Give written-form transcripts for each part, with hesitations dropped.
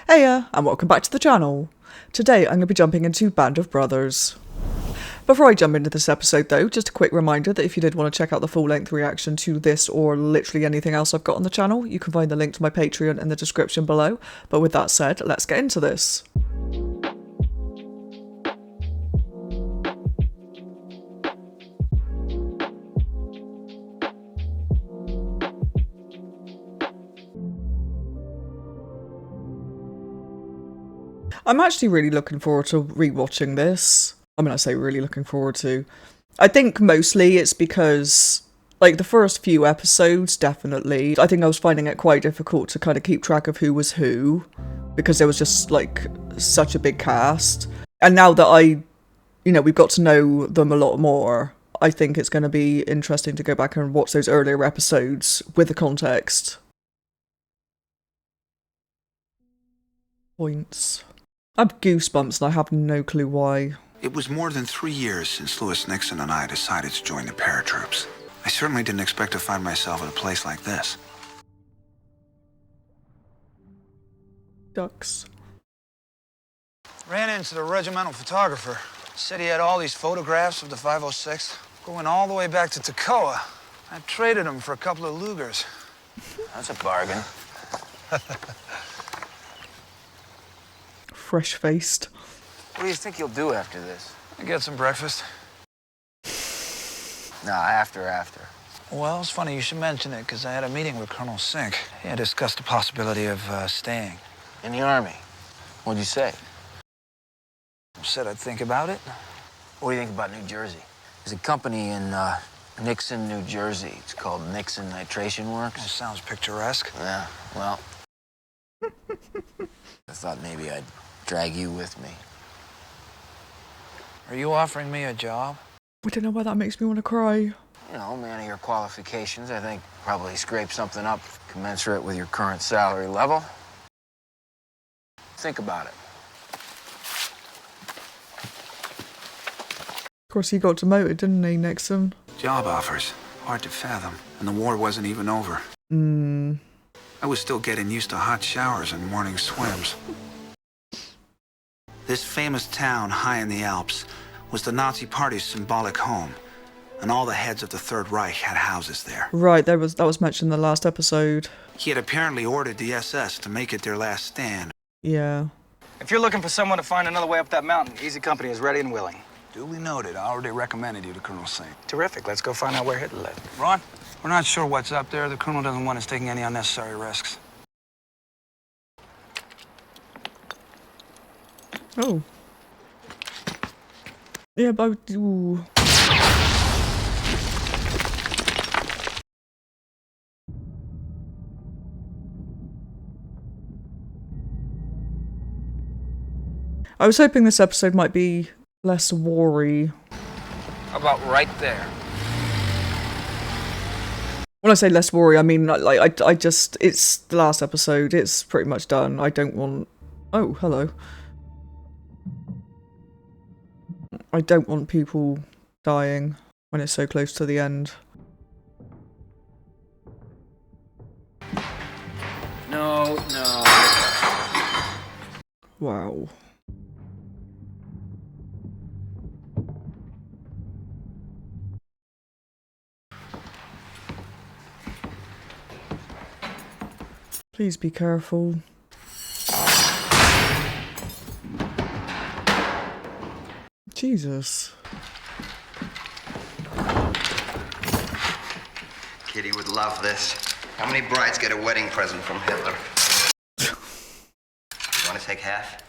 Heya, and welcome back to the channel. Today I'm going to be jumping into Band of Brothers. Before I jump into this episode though, just a quick reminder that if you did want to check out the full-length reaction to this or literally anything else I've got on the channel, you can find the link to my Patreon in the description below. But with that said, let's get into this. I'm actually really looking forward to rewatching this. I mean, I say really looking forward to. I think mostly it's because, like, the first few episodes, definitely, I think I was finding it quite difficult to kind of keep track of who was who, because there was just, like, such a big cast. And now that we've got to know them a lot more, I think it's going to be interesting to go back and watch those earlier episodes with the context. Points. I have goosebumps and I have no clue why. It was more than 3 years since Lewis Nixon and I decided to join the paratroops. I certainly didn't expect to find myself at a place like this. Ducks. Ran into the regimental photographer. Said he had all these photographs of the 506 going all the way back to Toccoa. I traded them for a couple of Lugers. That's a bargain. Fresh-faced. What do you think you'll do after this? I get some breakfast. Nah, after. Well, it's funny you should mention it, because I had a meeting with Colonel Sink. He had discussed the possibility of staying. In the Army. What'd you say? Said I'd think about it. What do you think about New Jersey? There's a company in Nixon, New Jersey. It's called Nixon Nitration Works. It sounds picturesque. Yeah, well, I thought maybe I'd drag you with me. Are you offering me a job? I don't know why that makes me want to cry. You know, man of your qualifications, I think probably scrape something up commensurate with your current salary level. Think about it. Of course, he got demoted, didn't he, Nixon? Job offers. Hard to fathom. And the war wasn't even over. I was still getting used to hot showers and morning swims. This famous town high in the Alps was the Nazi Party's symbolic home, and all the heads of the Third Reich had houses there. Right, that was mentioned in the last episode. He had apparently ordered the SS to make it their last stand. Yeah. If you're looking for someone to find another way up that mountain, Easy Company is ready and willing. Duly noted. I already recommended you to Colonel Sink. Terrific. Let's go find out where Hitler lived. Ron, we're not sure what's up there. The Colonel doesn't want us taking any unnecessary risks. Oh. Yeah, but... Ooh. I was hoping this episode might be less war-y. About right there. When I say less war-y, I mean, like, I just... It's the last episode. It's pretty much done. I don't want... Oh, hello. I don't want people dying when it's so close to the end. No. Wow. Please be careful. Jesus. Kitty would love this. How many brides get a wedding present from Hitler? You want to take half?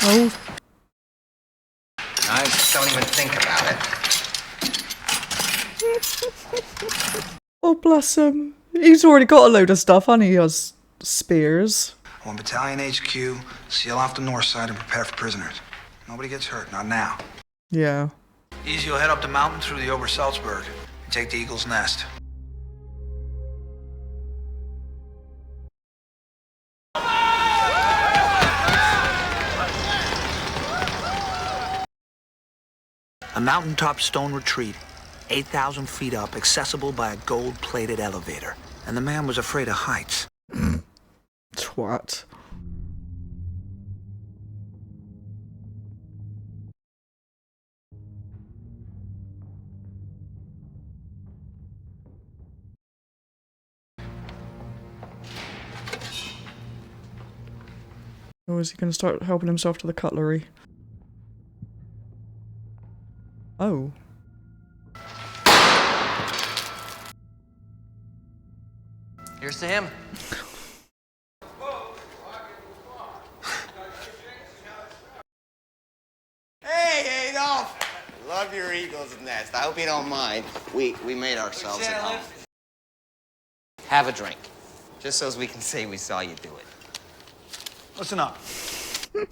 Oh. Nice. Don't even think about it. Oh, bless him. He's already got a load of stuff, and he has spears. 1 Battalion HQ, seal off the north side and prepare for prisoners. Nobody gets hurt, not now. Yeah. Easy, you'll head up the mountain through the Obersalzberg and take the Eagle's Nest. A mountaintop stone retreat, 8,000 feet up, accessible by a gold-plated elevator. And the man was afraid of heights. twat. Or is he going to start helping himself to the cutlery? Oh. Here's to him. Hey, Adolf! Love your eagle's nest. I hope you don't mind. We made ourselves at home. Have a drink. Just so as we can say we saw you do it. Listen up. You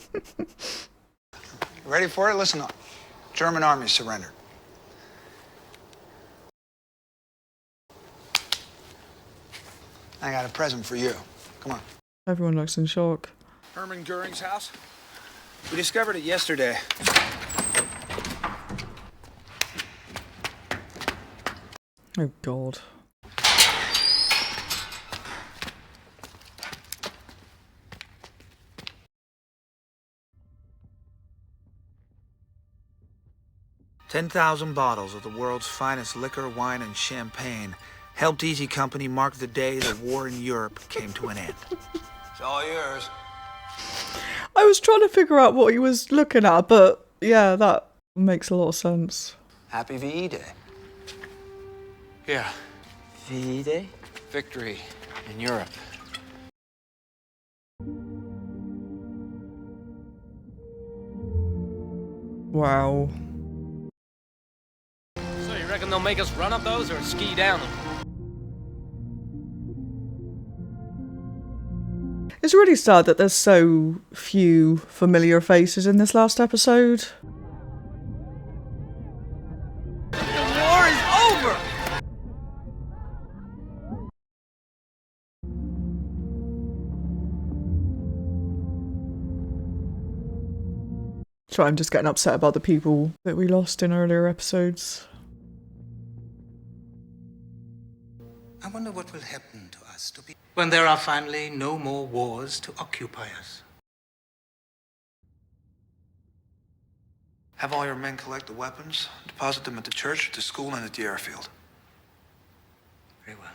ready for it? Listen up. German army surrendered. I got a present for you. Come on. Everyone looks in shock. Herman Goering's house. We discovered it yesterday. Oh, God. $10,000 bottles of the world's finest liquor, wine, and champagne helped Easy Company mark the day the war in Europe came to an end. It's all yours. I was trying to figure out what he was looking at, but yeah, that makes a lot of sense. Happy VE Day. Yeah. VE Day? Victory in Europe. Wow. So you reckon they'll make us run up those or ski down them? It's really sad that there's so few familiar faces in this last episode. The war is over! So I'm just getting upset about the people that we lost in earlier episodes. I wonder what will happen to us when there are finally no more wars to occupy us. Have all your men collect the weapons, deposit them at the church, at the school, and at the airfield. Very well.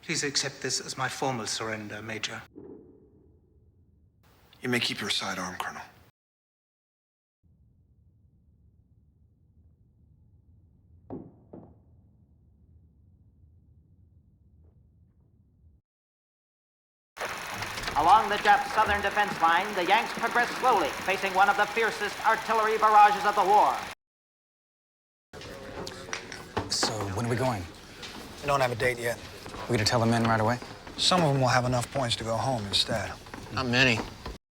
Please accept this as my formal surrender, Major. You may keep your sidearm, Colonel. Along the Jap southern defense line, the Yanks progress slowly, facing one of the fiercest artillery barrages of the war. So, when are we going? We don't have a date yet. We gonna tell the men right away? Some of them will have enough points to go home instead. Not many.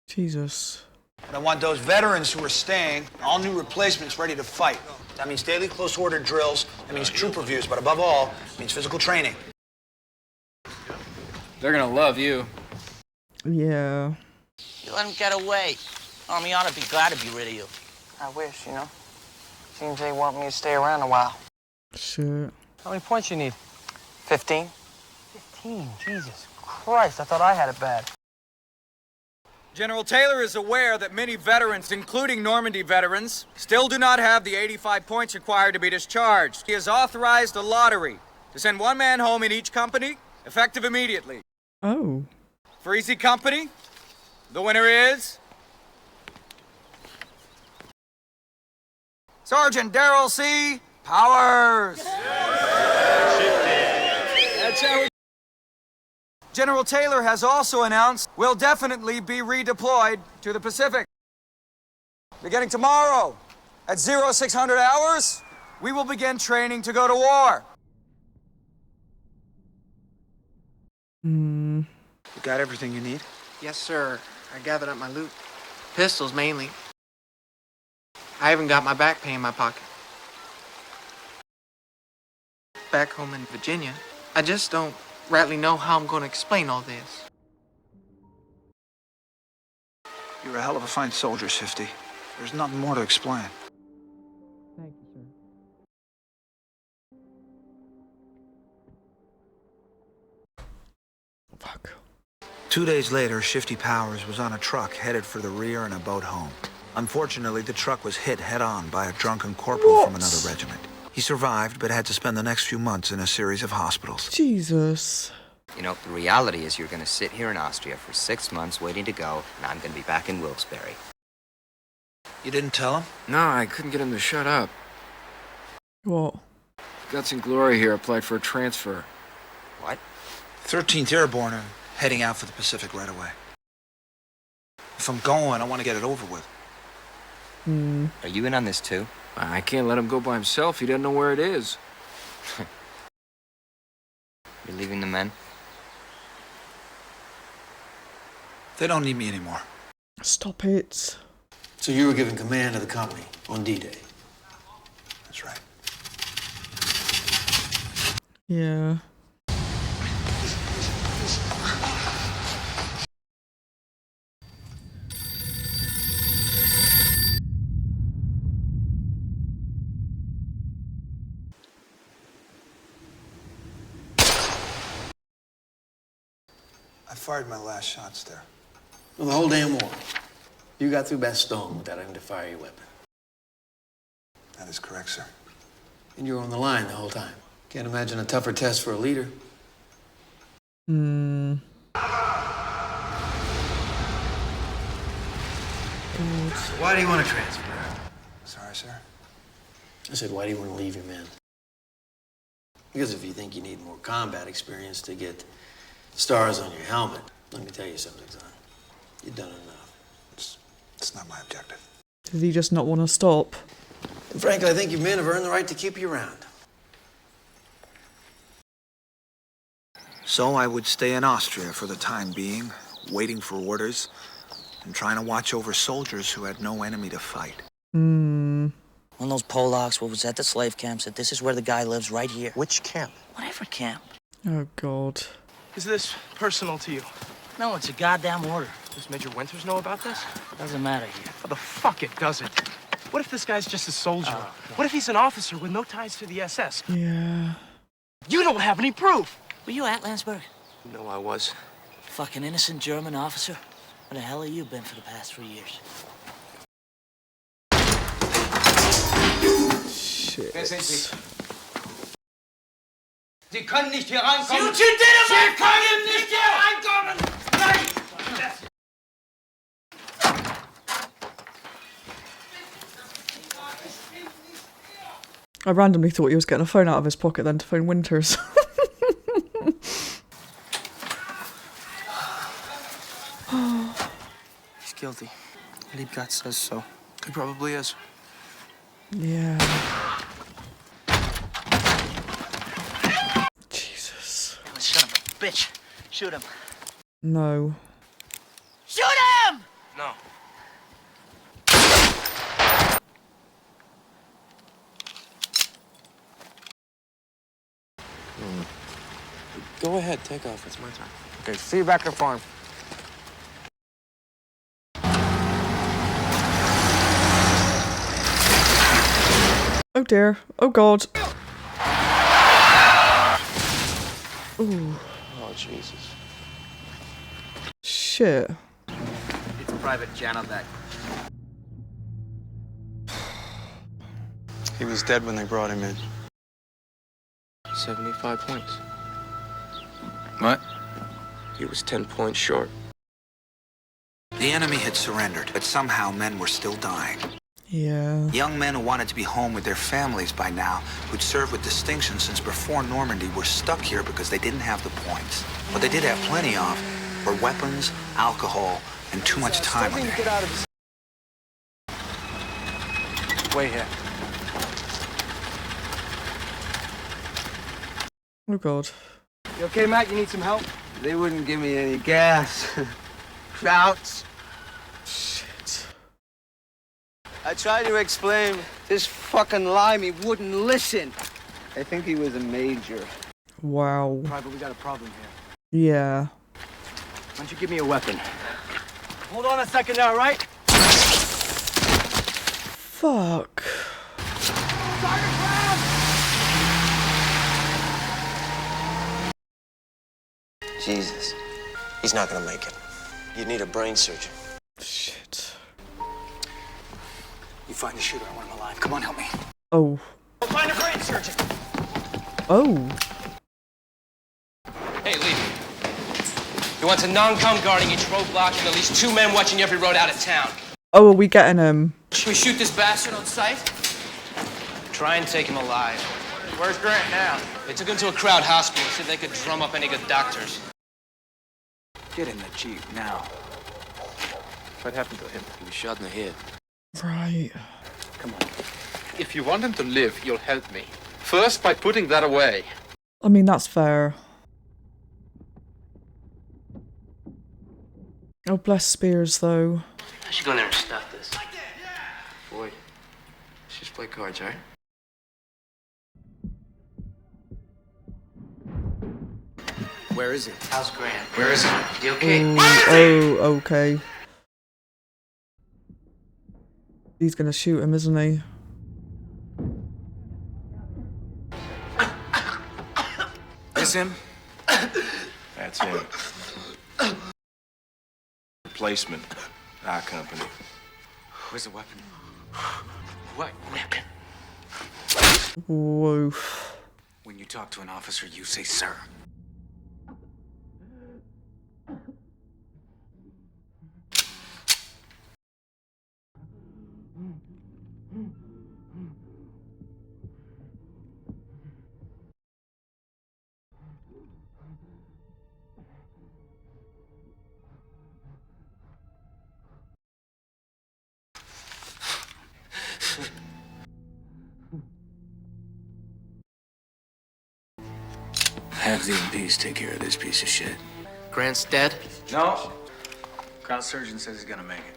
Jesus. But I want those veterans who are staying, all new replacements ready to fight. That means daily close order drills, that means troop reviews, but above all, it means physical training. They're gonna love you. Yeah. You let him get away. Army ought to be glad to be rid of you. I wish, you know. Seems they want me to stay around a while. Shit. How many points you need? 15? 15? Jesus Christ, I thought I had it bad. General Taylor is aware that many veterans, including Normandy veterans, still do not have the 85 points required to be discharged. He has authorized a lottery to send one man home in each company, effective immediately. Oh. For Easy Company, the winner is Sergeant Darrell C. Powers. That's how it... General Taylor has also announced we'll definitely be redeployed to the Pacific. Beginning tomorrow at 0600 hours, we will begin training to go to war. Hmm. You got everything you need? Yes, sir. I gathered up my loot. Pistols, mainly. I even got my back pay in my pocket. Back home in Virginia, I just don't rightly know how I'm going to explain all this. You're a hell of a fine soldier, Shifty. There's nothing more to explain. Thank you, sir. 2 days later, Shifty Powers was on a truck headed for the rear and a boat home. Unfortunately, the truck was hit head-on by a drunken corporal from another regiment. He survived, but had to spend the next few months in a series of hospitals. Jesus. You know, the reality is you're going to sit here in Austria for 6 months waiting to go, and I'm going to be back in Wilkes-Barre. You didn't tell him? No, I couldn't get him to shut up. What? Guts and Glory here applied for a transfer. What? 13th Airborne are heading out for the Pacific right away. If I'm going, I want to get it over with. Are you in on this too? I can't let him go by himself. He doesn't know where it is. You're leaving the men? They don't need me anymore. Stop it. So you were given command of the company on D-Day? That's right. Yeah. I fired my last shots there. Well, the whole damn war. You got through Bastogne without having to fire your weapon. That is correct, sir. And you were on the line the whole time. Can't imagine a tougher test for a leader. Why do you want to transfer? Sorry, sir. I said, why do you want to leave your men? Because if you think you need more combat experience to get stars on your helmet, let me tell you something, son. You've done enough. It's not my objective. Does he just not want to stop? And frankly, I think your men have earned the right to keep you around. So I would stay in Austria for the time being, waiting for orders, and trying to watch over soldiers who had no enemy to fight. One of those Polacks, what was at the slave camp, said this is where the guy lives, right here. Which camp? Whatever camp. Oh, God. Is this personal to you? No, it's a goddamn order. Does Major Winters know about this? Doesn't matter here. How the fuck it doesn't? What if this guy's just a soldier? What if he's an officer with no ties to the SS? Yeah. You don't have any proof! Were you at Landsberg? No, I was. Fucking innocent German officer? Where the hell have you been for the past 3 years? Shit. Wer sind Sie? Sie können nicht hier reinkommen! Sie können nicht hier reinkommen! Nein! I randomly thought he was getting a phone out of his pocket then to phone Winters. He's guilty. Liebgott says so. He probably is. Yeah. Jesus. Son of a bitch. Shoot him. No. Shoot him! No. Go ahead, take off. It's my turn. Okay, see you back at the farm. Oh dear. Oh God. Ooh. Oh, Jesus. Shit. It's Private Janowek. He was dead when they brought him in. 75 points. What? He was 10 points short. The enemy had surrendered, but somehow men were still dying. Yeah. Young men who wanted to be home with their families by now, who'd served with distinction since before Normandy, were stuck here because they didn't have the points. What they did have plenty of were weapons, alcohol, and too much time on their hands. Wait here. Oh God. You okay, Matt? You need some help? They wouldn't give me any gas. Krauts. Shit. I tried to explain. This fucking limey wouldn't listen. I think he was a major. Wow. Private, we got a problem here. Yeah. Why don't you give me a weapon? Hold on a second now, right? Fuck. Jesus. He's not gonna make it. You need a brain surgeon. Shit. You find the shooter. I want him alive. Come on, help me. Oh. I'll find a brain surgeon. Oh. Hey, Lee. You want a non-com guarding each roadblock and at least 2 men watching every road out of town. Oh, are we getting him? Should we shoot this bastard on sight? Try and take him alive. Where's Grant now? They took him to a crowd hospital, said they could drum up any good doctors. Get in the Jeep now. What happened to him? He was shot in the head. Right. Come on. If you want him to live, you'll help me. First, by putting that away. I mean, that's fair. Oh, bless Spears, though. I should go in there and stop this. Boyd, let's just play cards, all right? Where is he? How's Grant? Where is he? You okay? Oh, okay. He's gonna shoot him, isn't he? Is him? That's him. Replacement. Our company. Where's the weapon? What weapon? Whoa. When you talk to an officer, you say, sir. Have the MPs take care of this piece of shit. Grant's dead? No. Crowd surgeon says he's gonna make it.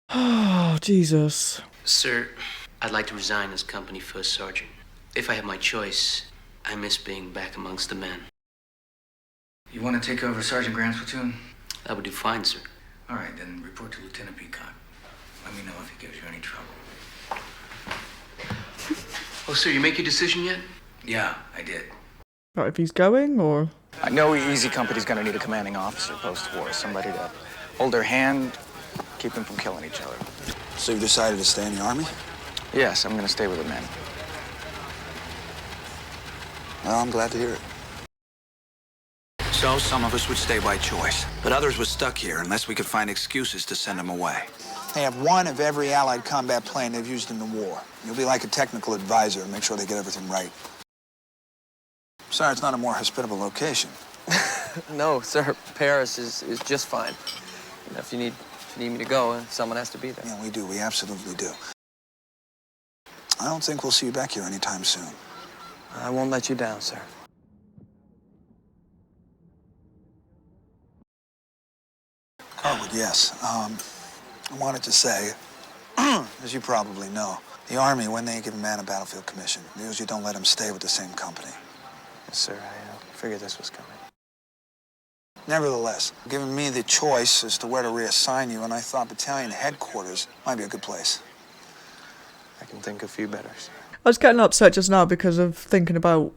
Oh, Jesus. Sir, I'd like to resign as company first sergeant. If I have my choice, I miss being back amongst the men. You want to take over Sergeant Grant's platoon? That would do fine, sir. All right, then report to Lieutenant Peacock. Let me know if he gives you any trouble. Oh, sir, you make your decision yet? Yeah, I did. Right, if he's going, or? I know Easy Company's gonna need a commanding officer post-war, somebody to hold their hand, keep them from killing each other. So you've decided to stay in the Army? Yes, I'm gonna stay with the men. Well, I'm glad to hear it. So some of us would stay by choice, but others were stuck here unless we could find excuses to send them away. They have one of every Allied combat plane they've used in the war. You'll be like a technical advisor and make sure they get everything right. Sorry, it's not a more hospitable location. No, sir. Paris is just fine. You know, if you need me to go, someone has to be there. Yeah, we do. We absolutely do. I don't think we'll see you back here anytime soon. I won't let you down, sir. Carwood, yes. I wanted to say, as you probably know, the Army, when they give a man a battlefield commission, they usually don't let him stay with the same company. Yes, sir. I figured this was coming. Nevertheless, given me the choice as to where to reassign you, and I thought battalion headquarters might be a good place. I can think of few better, sir. I was getting upset just now because of thinking about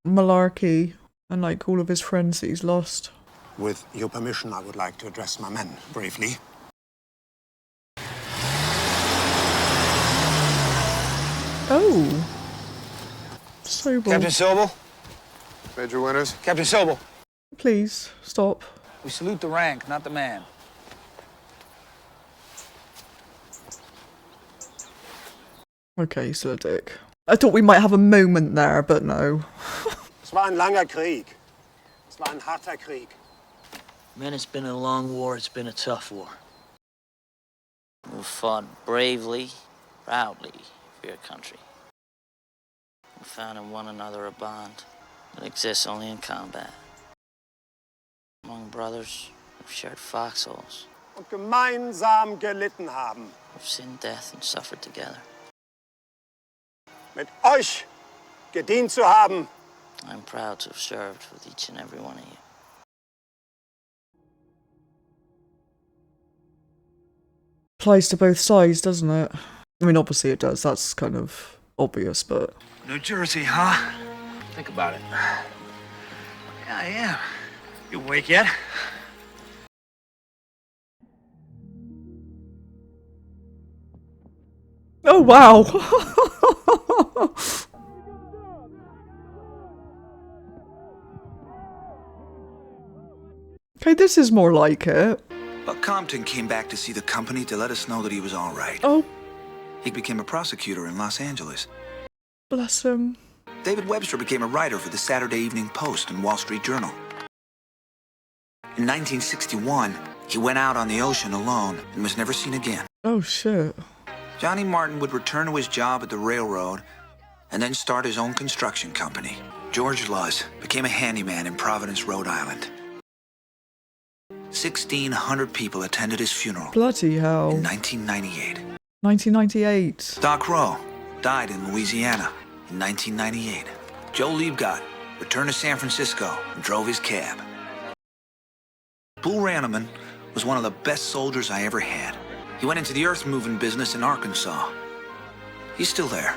Malarkey and like all of his friends that he's lost. With your permission, I would like to address my men briefly. Oh. Sobel. Captain Sobel? Major Winters? Captain Sobel. Please, stop. We salute the rank, not the man. Okay, he's still a dick. I thought we might have a moment there, but no. Es war ein langer Krieg. Es war ein harter Krieg. Man, it's been a long war. It's been a tough war. We fought bravely, proudly for your country. We found in one another a bond that exists only in combat. Among brothers, we've shared foxholes. Und gemeinsam gelitten haben. We've seen death and suffered together. Mit euch gedient zu haben. I'm proud to have served with each and every one of you. Applies to both sides, doesn't it? I mean, obviously it does. That's kind of obvious, but... New Jersey, huh? Think about it. Yeah, I am. You awake yet? Oh, wow. Okay, this is more like it. Buck Compton came back to see the company to let us know that he was all right. Oh. He became a prosecutor in Los Angeles. Bless him. David Webster became a writer for the Saturday Evening Post and Wall Street Journal. In 1961, he went out on the ocean alone and was never seen again. Oh, shit. Johnny Martin would return to his job at the railroad and then start his own construction company. George Luz became a handyman in Providence, Rhode Island. 1,600 people attended his funeral. Bloody hell. In 1998. 1998. Doc Rowe died in Louisiana in 1998. Joe Liebgott returned to San Francisco and drove his cab. Bull Ranneman was one of the best soldiers I ever had. He went into the earth-moving business in Arkansas. He's still there.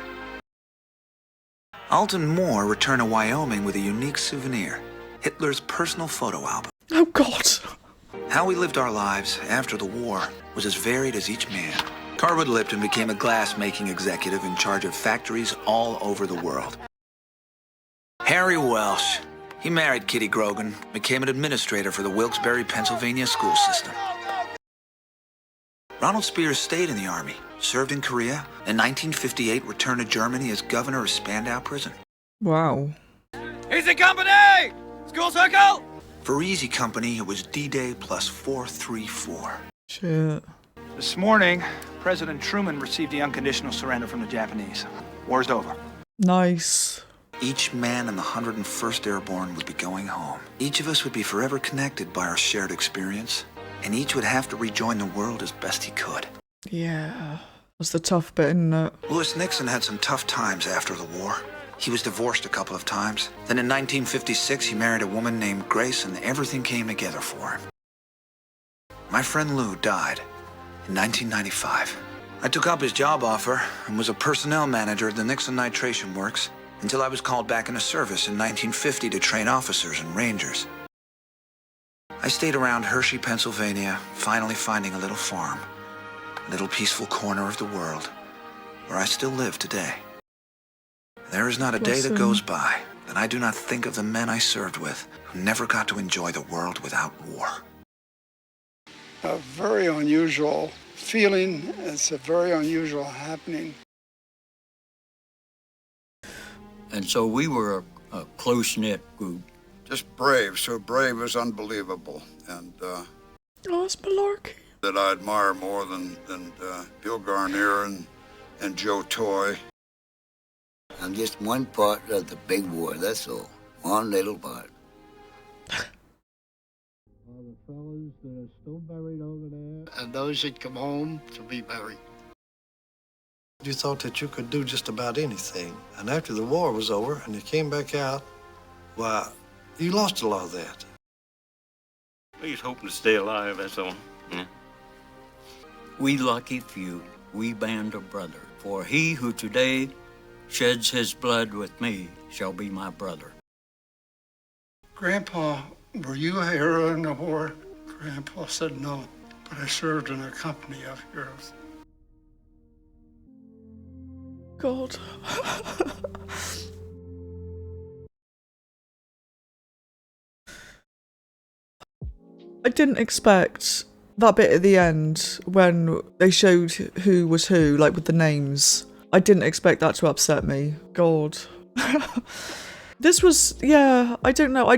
Alton Moore returned to Wyoming with a unique souvenir, Hitler's personal photo album. Oh, God. How we lived our lives after the war was as varied as each man. Carwood Lipton became a glass-making executive in charge of factories all over the world. Harry Welsh, he married Kitty Grogan, became an administrator for the Wilkes-Barre, Pennsylvania school system. Ronald Spears stayed in the Army, served in Korea, in 1958 returned to Germany as governor of Spandau Prison. Wow. Easy company! School circle! For Easy Company, it was D-Day plus 434. Shit. This morning, President Truman received the unconditional surrender from the Japanese. War's over. Nice. Each man in the 101st Airborne would be going home. Each of us would be forever connected by our shared experience, and each would have to rejoin the world as best he could. Yeah. That's the tough bit, isn't it? Lewis Nixon had some tough times after the war. He was divorced a couple of times. Then in 1956, he married a woman named Grace, and everything came together for him. My friend Lou died in 1995. I took up his job offer and was a personnel manager at the Nixon Nitration Works until I was called back into service in 1950 to train officers and rangers. I stayed around Hershey, Pennsylvania, finally finding a little farm, a little peaceful corner of the world, where I still live today. There is not a day that goes by that I do not think of the men I served with who never got to enjoy the world without war. A very unusual feeling. It's a very unusual happening. And so we were a close-knit group. Just brave, so brave it was unbelievable. And oh, it's malarkey. That I admire more than Bill Garnier and Joe Toy. I'm just one part of the big war, that's all. One little part. All the fellows that are still buried over there, and those that come home to be buried. You thought that you could do just about anything. And after the war was over and you came back out, why, you lost a lot of that. He's hoping to stay alive, that's all. Yeah. We lucky few, we band of brothers. For he who today sheds his blood with me shall be my brother. Grandpa, were you a hero in the war? Grandpa said no, but I served in a company of heroes. God. I didn't expect that bit at the end when they showed who was who, like with the names. I didn't expect that to upset me. God. This was, yeah, I don't know.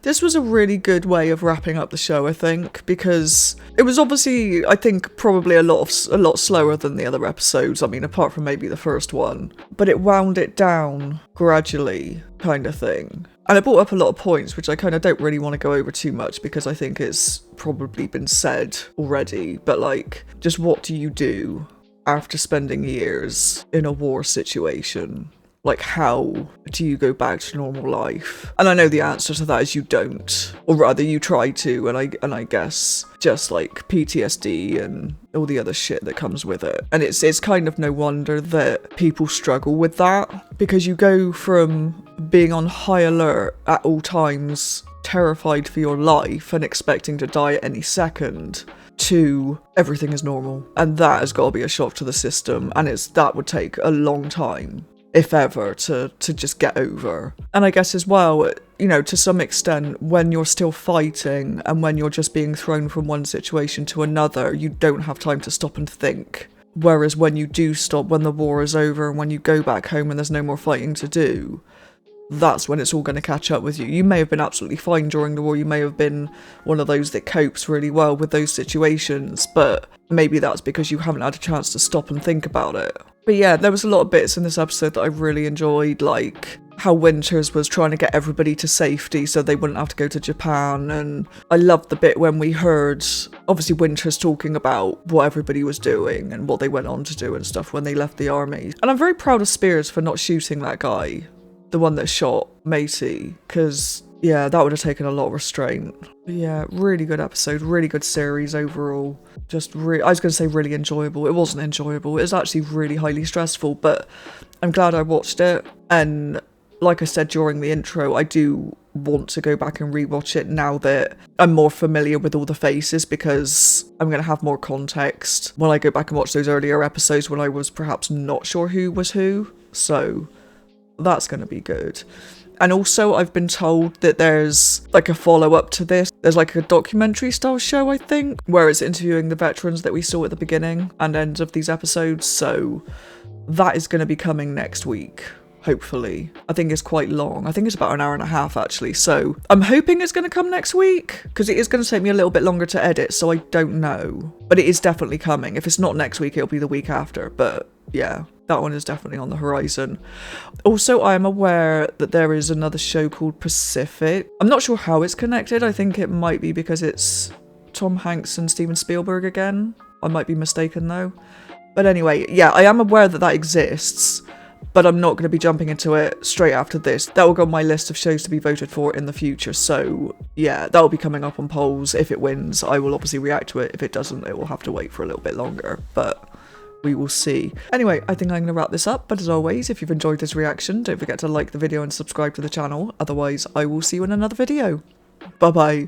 This was a really good way of wrapping up the show, I think, because it was obviously, I think, probably a lot slower than the other episodes. I mean, apart from maybe the first one, but it wound it down gradually, kind of thing. And it brought up a lot of points, which I kind of don't really want to go over too much because I think it's probably been said already. But like, just what do you do after spending years in a war situation? Like, how do you go back to normal life? And I know the answer to that is you don't, or rather you try to, and I guess just like PTSD and all the other shit that comes with it. And it's kind of no wonder that people struggle with that, because you go from being on high alert at all times terrified for your life and expecting to die at any second, to everything is normal. And that has got to be a shock to the system, and that would take a long time, if ever, to just get over. And I guess as well, you know, to some extent, when you're still fighting and when you're just being thrown from one situation to another, you don't have time to stop and think. Whereas when you do stop, when the war is over and when you go back home and there's no more fighting to do, that's when it's all going to catch up with you. You may have been absolutely fine during the war, you may have been one of those that copes really well with those situations, but maybe that's because you haven't had a chance to stop and think about it. But yeah, there was a lot of bits in this episode that I really enjoyed, like how Winters was trying to get everybody to safety so they wouldn't have to go to Japan, and I loved the bit when we heard, obviously, Winters talking about what everybody was doing and what they went on to do and stuff when they left the army. And I'm very proud of Spears for not shooting that guy, the one that shot Matey, because yeah, that would have taken a lot of restraint. But yeah, really good episode, really good series overall. Just I was going to say really enjoyable. It wasn't enjoyable. It was actually really highly stressful, but I'm glad I watched it. And like I said during the intro, I do want to go back and rewatch it now that I'm more familiar with all the faces, because I'm going to have more context when I go back and watch those earlier episodes when I was perhaps not sure who was who. So that's going to be good. And also, I've been told that there's like a follow-up to this. There's like a documentary style show, I think, where it's interviewing the veterans that we saw at the beginning and end of these episodes. So that is going to be coming next week, hopefully. I think it's quite long. I think it's about an hour and a half, actually. So I'm hoping it's going to come next week, because it is going to take me a little bit longer to edit, so I don't know. But it is definitely coming. If it's not next week, it'll be the week after. But yeah, that one is definitely on the horizon. Also, I am aware that there is another show called Pacific. I'm not sure how it's connected. I think it might be because it's Tom Hanks and Steven Spielberg again. I might be mistaken though. But anyway, yeah, I am aware that that exists, but I'm not going to be jumping into it straight after this. That will go on my list of shows to be voted for in the future. So yeah, that will be coming up on polls. If it wins, I will obviously react to it. If it doesn't, it will have to wait for a little bit longer. But we will see. Anyway, I think I'm going to wrap this up, but as always, if you've enjoyed this reaction, don't forget to like the video and subscribe to the channel. Otherwise, I will see you in another video. Bye bye.